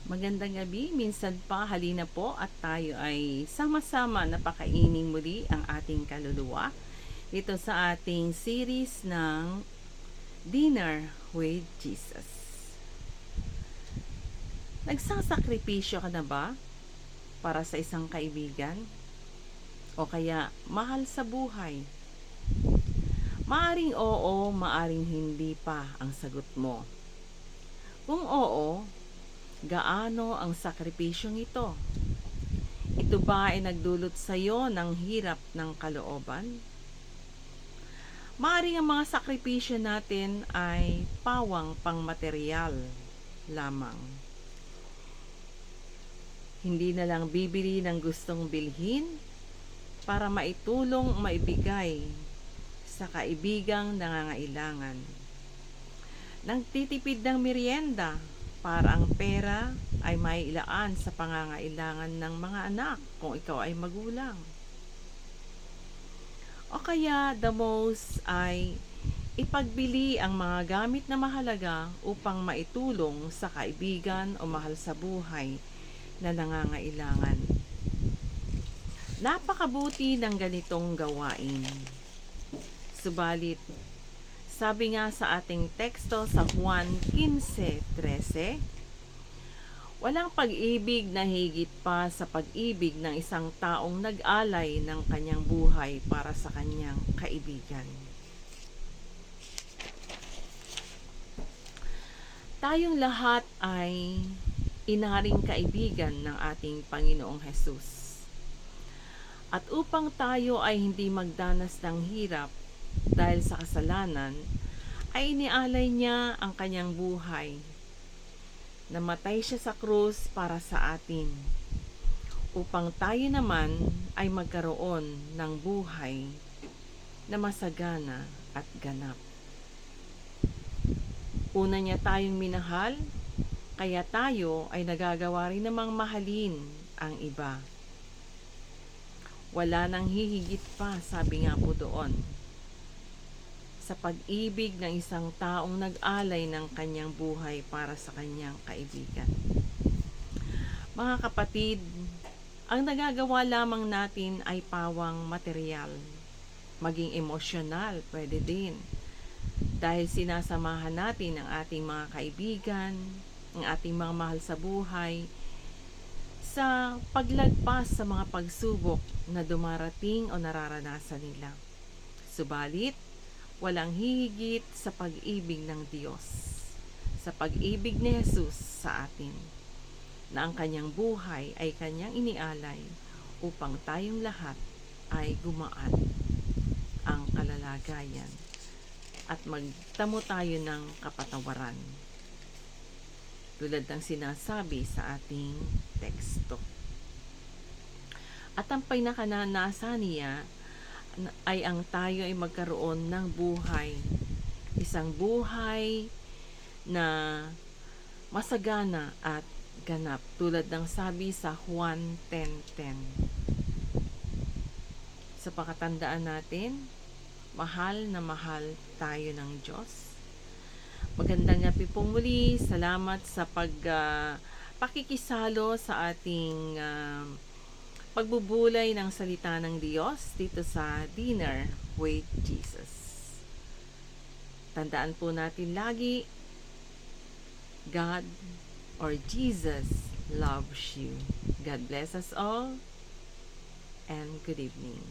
Magandang gabi, minsan pa halina po at tayo ay sama-sama na pakainin muli ang ating kaluluwa dito sa ating series ng Dinner with Jesus. Nagsasakripisyo ka na ba para sa isang kaibigan? O kaya mahal sa buhay? Maaring oo, maaring hindi pa ang sagot mo. Kung oo, gaano ang sakripisyong ito? Ito ba ay nagdulot sa iyo ng hirap ng kalooban? Maaring ang mga sakripisyo natin ay pawang pangmaterial lamang. Hindi na lang bibili ng gustong bilhin para maitulong o maibigay sa kaibigang nangangailangan. Nagtitipid ng merienda para ang pera ay mailaan sa pangangailangan ng mga anak kung ikaw ay magulang. O kaya the most ay ipagbili ang mga gamit na mahalaga upang maitulong sa kaibigan o mahal sa buhay na nangangailangan. Napakabuti ng ganitong gawain. Subalit, sabi nga sa ating teksto sa Juan 15:13, walang pag-ibig na higit pa sa pag-ibig ng isang taong nag-alay ng kanyang buhay para sa kanyang kaibigan. Tayong lahat ay inaring kaibigan ng ating Panginoong Hesus. At upang tayo ay hindi magdanas ng hirap dahil sa kasalanan, ay inialay niya ang kanyang buhay. Namatay siya sa krus para sa atin, upang tayo naman ay magkaroon ng buhay na masagana at ganap. Una niya tayong minahal, kaya tayo ay nagagawa rin namang mahalin ang iba. Wala nang hihigit pa, sabi nga po doon, sa pag-ibig ng isang taong nag-alay ng kanyang buhay para sa kanyang kaibigan. Mga kapatid, ang nagagawa lamang natin ay pawang material, maging emosyonal, pwede din. Dahil sinasamahan natin ang ating mga kaibigan, ang ating mga mahal sa buhay, sa paglagpas sa mga pagsubok na dumarating o nararanasan nila. Subalit, walang hihigit sa pag-ibig ng Diyos, sa pag-ibig ni Jesus sa atin, na ang kanyang buhay ay kanyang inialay upang tayong lahat ay gumaan ang kalalagayan at magtamo tayo ng kapatawaran. Tulad ng sinasabi sa ating teksto. At ang pinakananasa niya ay ang tayo ay magkaroon ng buhay. Isang buhay na masagana at ganap. Tulad ng sabi sa Juan 10:10. Sa pakatandaan natin, mahal na mahal tayo ng Diyos. Magandang gabi po muli. Salamat sa pakikisalo sa ating pagbubulay ng salita ng Diyos dito sa Dinner with Jesus. Tandaan po natin lagi, God or Jesus loves you. God bless us all and good evening.